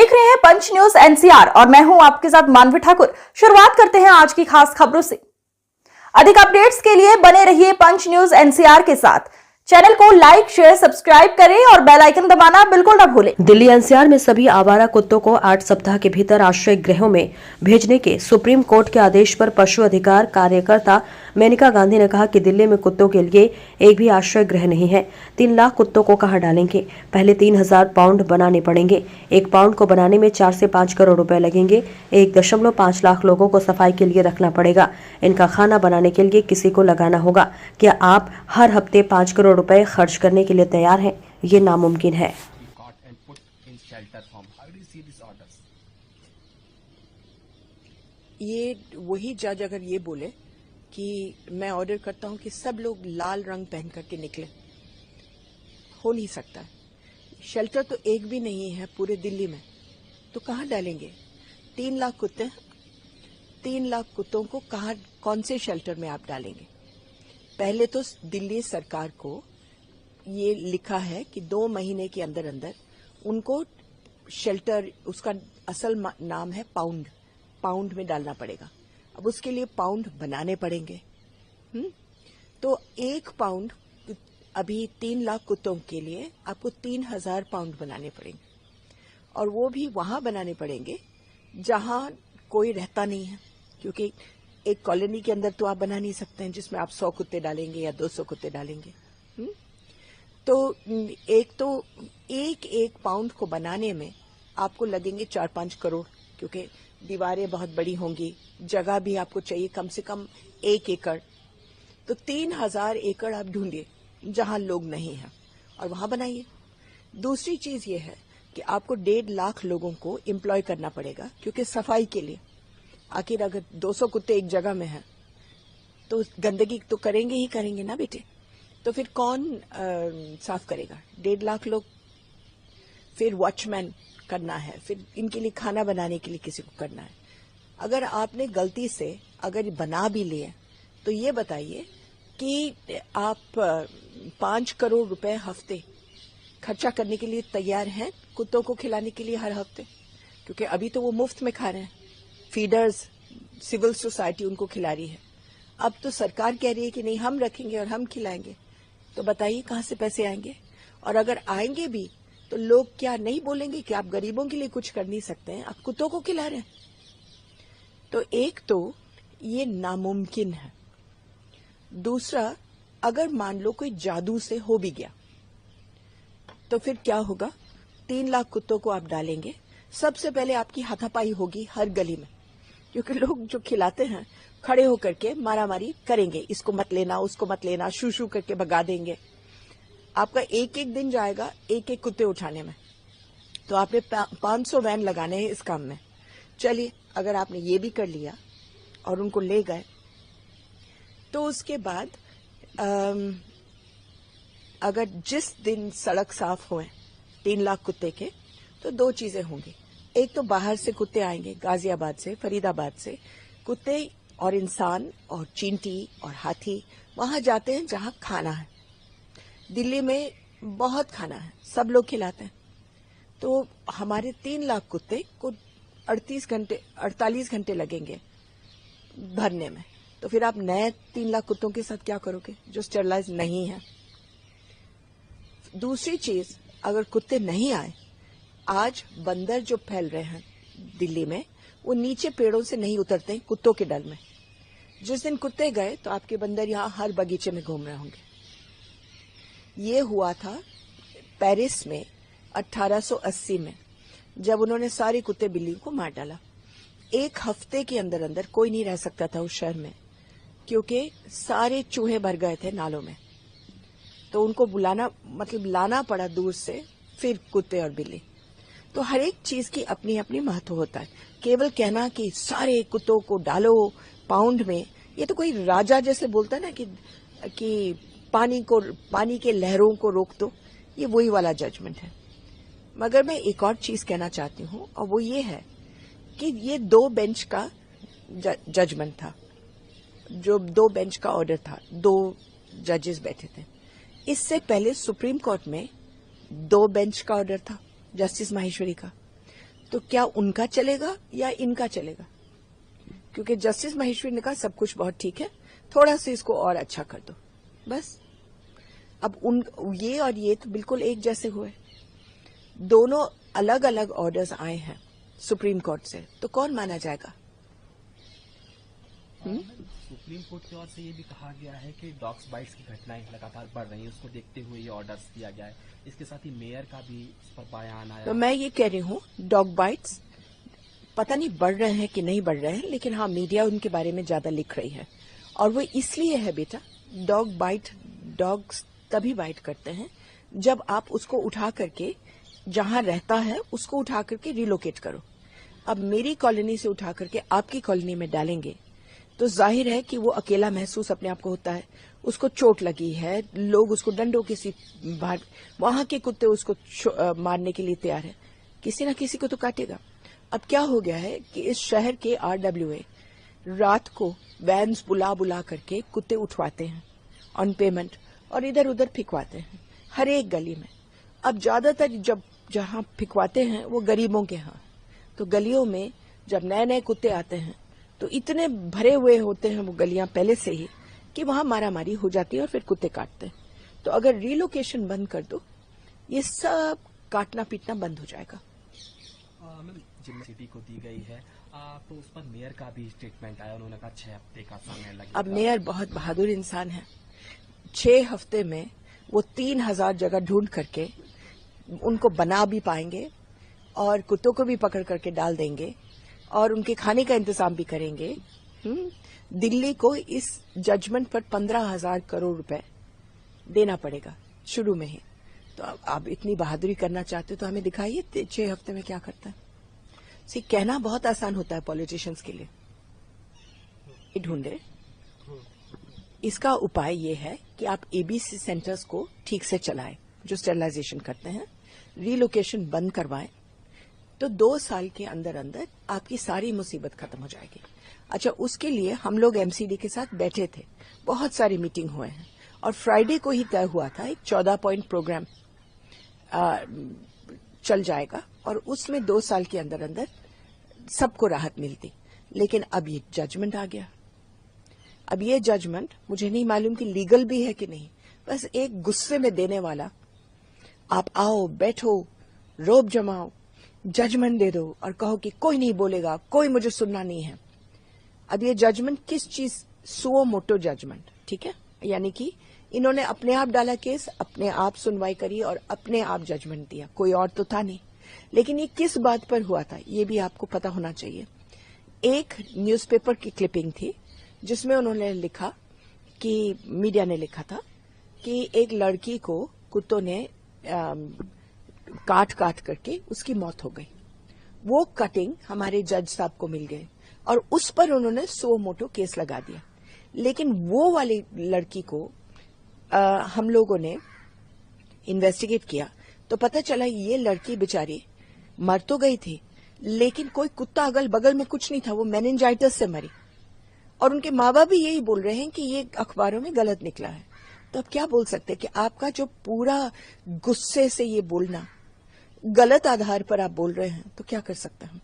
देख रहे हैं पंच न्यूज एनसीआर और मैं हूं आपके साथ मानवी ठाकुर। शुरुआत करते हैं आज की खास खबरों से। अधिक अपडेट्स के लिए बने रहिए पंच न्यूज एनसीआर के साथ। चैनल को लाइक, शेयर, सब्सक्राइब करें और बेल आइकन दबाना बिल्कुल न भूलें। दिल्ली एनसीआर में सभी आवारा कुत्तों को 8 सप्ताह के भीतर आश्रय गृहों में भेजने के सुप्रीम कोर्ट के आदेश पर पशु अधिकार कार्यकर्ता मेनका गांधी ने कहा कि दिल्ली में कुत्तों के लिए एक भी आश्रय गृह नहीं है। 3 लाख कुत्तों को कहां डालेंगे? पहले 3000 पाउंड बनाने पड़ेंगे। 1 पाउंड को बनाने में 4 से 5 करोड़ रुपए लगेंगे। 1.5 लाख लोगों को सफाई के लिए रखना पड़ेगा। इनका खाना बनाने के लिए किसी को लगाना होगा। क्या आप हर हफ्ते 5 करोड़ रुपए खर्च करने के लिए तैयार हैं? ये नामुमकिन है। ये वही जज अगर ये बोले कि मैं ऑर्डर करता हूं कि सब लोग लाल रंग पहन करके निकले, हो नहीं सकता। शेल्टर तो एक भी नहीं है पूरे दिल्ली में, तो कहां डालेंगे? 3 लाख कुत्ते, 3 लाख कुत्तों को कहां, कौन से शेल्टर में आप डालेंगे? पहले तो दिल्ली सरकार को ये लिखा है कि 2 महीने के अंदर अंदर उनको शेल्टर, उसका असल नाम है पाउंड में डालना पड़ेगा। अब उसके लिए पाउंड बनाने पड़ेंगे। तो 1 पाउंड, अभी 3 लाख कुत्तों के लिए आपको 3000 पाउंड बनाने पड़ेंगे, और वो भी वहां बनाने पड़ेंगे जहां कोई रहता नहीं है, क्योंकि एक कॉलोनी के अंदर तो आप बना नहीं सकते हैं जिसमें आप 100 कुत्ते डालेंगे या 200 कुत्ते डालेंगे। तो एक पाउंड को बनाने में आपको लगेंगे 4-5 करोड़, क्योंकि दीवारें बहुत बड़ी होंगी, जगह भी आपको चाहिए कम से कम 1 एकड़। तो 3000 एकड़ आप ढूंढिए जहां लोग नहीं हैं और वहां बनाइए। दूसरी चीज ये है कि आपको 1.5 लाख लोगों को एम्प्लॉय करना पड़ेगा, क्योंकि सफाई के लिए। आखिर अगर 200 कुत्ते एक जगह में हैं तो गंदगी तो करेंगे ही करेंगे ना बेटे, तो फिर कौन साफ करेगा? 1.5 लाख लोग। फिर वॉचमैन करना है, फिर इनके लिए खाना बनाने के लिए किसी को करना है। अगर आपने गलती से अगर बना भी लिए तो ये बताइए कि आप 5 करोड़ रुपए हफ्ते खर्चा करने के लिए तैयार हैं कुत्तों को खिलाने के लिए हर हफ्ते? क्योंकि अभी तो वो मुफ्त में खा रहे हैं, फीडर्स, सिविल सोसाइटी उनको खिला रही है। अब तो सरकार कह रही है कि नहीं, हम रखेंगे और हम खिलाएंगे। तो बताइए कहां से पैसे आएंगे? और अगर आएंगे भी तो लोग क्या नहीं बोलेंगे कि आप गरीबों के लिए कुछ कर नहीं सकते हैं, आप कुत्तों को खिला रहे हैं? तो एक तो ये नामुमकिन है। दूसरा, अगर मान लो कोई जादू से हो भी गया तो फिर क्या होगा? 3 लाख कुत्तों को आप डालेंगे, सबसे पहले आपकी हाथापाई होगी हर गली में, क्योंकि लोग जो खिलाते हैं खड़े होकर के मारामारी करेंगे, इसको मत लेना, उसको मत लेना, शू शू करके भगा देंगे। आपका एक दिन जाएगा एक कुत्ते उठाने में, तो आपने 500 वैन लगाने हैं इस काम में। चलिए, अगर आपने ये भी कर लिया और उनको ले गए, तो उसके बाद अगर जिस दिन सड़क साफ हुए 3 लाख कुत्ते के, तो 2 चीजें होंगी। एक तो बाहर से कुत्ते आएंगे, गाजियाबाद से, फरीदाबाद से कुत्ते और इंसान और चींटी और हाथी वहां जाते हैं जहां खाना है। दिल्ली में बहुत खाना है, सब लोग खिलाते हैं। तो हमारे 3 लाख कुत्ते को 48 घंटे लगेंगे भरने में। तो फिर आप नए 3 लाख कुत्तों के साथ क्या करोगे जो स्टेरलाइज नहीं है? दूसरी चीज, अगर कुत्ते नहीं आए, आज बंदर जो फैल रहे हैं दिल्ली में, वो नीचे पेड़ों से नहीं उतरते हैं कुत्तों के डर में। जिस दिन कुत्ते गए तो आपके बंदर यहां हर बगीचे में घूम रहे होंगे। ये हुआ था पेरिस में 1880 में, जब उन्होंने सारे कुत्ते बिल्लियों को मार डाला। 1 हफ्ते के अंदर अंदर कोई नहीं रह सकता था उस शहर में, क्योंकि सारे चूहे भर गए थे नालों में। तो उनको बुलाना, मतलब लाना पड़ा दूर से, फिर कुत्ते और बिल्ली। तो हर एक चीज की अपनी अपनी महत्व होता है। केवल कहना कि सारे कुत्तों को डालो पाउंड में, ये तो कोई राजा जैसे बोलता है ना कि पानी के लहरों को रोक दो, ये वही वाला जजमेंट है। मगर मैं एक और चीज कहना चाहती हूं, और वो ये है कि ये 2 बेंच का जजमेंट था, जो 2 बेंच का ऑर्डर था, 2 जजेस बैठे थे। इससे पहले सुप्रीम कोर्ट में 2 बेंच का ऑर्डर था, जस्टिस माहेश्वरी का। तो क्या उनका चलेगा या इनका चलेगा? क्योंकि जस्टिस महेश्वरी ने कहा सब कुछ बहुत ठीक है, थोड़ा सा इसको और अच्छा कर दो, बस। अब ये और ये तो बिल्कुल एक जैसे हुए, दोनों अलग अलग ऑर्डर्स आए हैं सुप्रीम कोर्ट से, तो कौन माना जाएगा? सुप्रीम कोर्ट की ओर से ये भी कहा गया है कि डॉग्स बाइट्स की घटनाएं लगातार बढ़ रही हैं, उसको देखते हुए ये ऑर्डर्स दिया गया है। इसके साथ ही मेयर का भी इस पर बयान आया। तो मैं ये कह रही हूँ, डॉग बाइट्स पता नहीं बढ़ रहे हैं कि नहीं बढ़ रहे हैं, लेकिन हाँ मीडिया उनके बारे में ज्यादा लिख रही है, और वो इसलिए है बेटा, डॉग्स तभी बाइट करते हैं जब आप उसको उठा करके जहां रहता है उसको उठा करके रिलोकेट करो। अब मेरी कॉलोनी से उठा करके आपकी कॉलोनी में डालेंगे तो जाहिर है कि वो अकेला महसूस अपने आप को होता है, उसको चोट लगी है, लोग उसको डंडों के बाहर, वहां के कुत्ते उसको मारने के लिए तैयार है, किसी न किसी को तो काटेगा। अब क्या हो गया है कि इस शहर के RWA रात को वैन्स बुला करके कुत्ते उठवाते हैं ऑन पेमेंट और इधर उधर फिकवाते हैं हर एक गली में। अब ज्यादातर जहां फिकवाते हैं वो गरीबों के यहाँ, तो गलियों में जब नए नए कुत्ते आते हैं तो इतने भरे हुए होते हैं वो गलियां पहले से ही कि वहां मारामारी हो जाती है और फिर कुत्ते काटते हैं। तो अगर रिलोकेशन बंद कर दो, ये सब काटना पीटना बंद हो जाएगा। मैम, जिम्मे सिटी को दी गई है तो उस पर मेयर का भी स्टेटमेंट आया, उन्होंने कहा 6 हफ्ते का समय लगेगा। अब मेयर बहुत बहादुर इंसान है, 6 हफ्ते में वो 3000 जगह ढूंढ करके उनको बना भी पाएंगे और कुत्तों को भी पकड़ करके डाल देंगे और उनके खाने का इंतजाम भी करेंगे। दिल्ली को इस जजमेंट पर 15,000 करोड़ रुपए देना पड़ेगा शुरू में ही। तो आप इतनी बहादुरी करना चाहते तो हमें दिखाइए 6 हफ्ते में क्या करता है। कहना बहुत आसान होता है पॉलिटिशियंस के लिए। ढूंढे, इसका उपाय ये है कि आप ABC सेंटर्स को ठीक से चलाएं जो स्टेरिलाइजेशन करते हैं, रिलोकेशन बंद करवाएं, तो 2 साल के अंदर अंदर आपकी सारी मुसीबत खत्म हो जाएगी। अच्छा, उसके लिए हम लोग MCD के साथ बैठे थे, बहुत सारी मीटिंग हुए हैं और फ्राइडे को ही तय हुआ था एक 14 पॉइंट प्रोग्राम चल जाएगा और उसमें 2 साल के अंदर अंदर सबको राहत मिलती। लेकिन अब ये जजमेंट आ गया। अब ये जजमेंट मुझे नहीं मालूम कि लीगल भी है कि नहीं, बस एक गुस्से में देने वाला, आप आओ बैठो रोब जमाओ जजमेंट दे दो और कहो कि कोई नहीं बोलेगा, कोई मुझे सुनना नहीं है। अब ये जजमेंट किस चीज, सुओ मोटो जजमेंट, ठीक है, यानी कि इन्होंने अपने आप डाला केस, अपने आप सुनवाई करी और अपने आप जजमेंट दिया, कोई और तो था नहीं। लेकिन ये किस बात पर हुआ था ये भी आपको पता होना चाहिए। एक न्यूज़पेपर की क्लिपिंग थी जिसमें उन्होंने लिखा कि, मीडिया ने लिखा था कि एक लड़की को कुत्तों ने काट करके उसकी मौत हो गई। वो कटिंग हमारे जज साहब को मिल गए और उस पर उन्होंने सो मोटो केस लगा दिया। लेकिन वो वाली लड़की को हम लोगों ने इन्वेस्टिगेट किया तो पता चला ये लड़की बेचारी मर तो गई थी, लेकिन कोई कुत्ता अगल बगल में कुछ नहीं था, वो मेनिंजाइटिस से मरी। और उनके माँ बाप भी यही बोल रहे हैं कि ये अखबारों में गलत निकला है। तो अब क्या बोल सकते हैं कि आपका जो पूरा गुस्से से ये बोलना, गलत आधार पर आप बोल रहे हैं, तो क्या कर सकते हैं हम।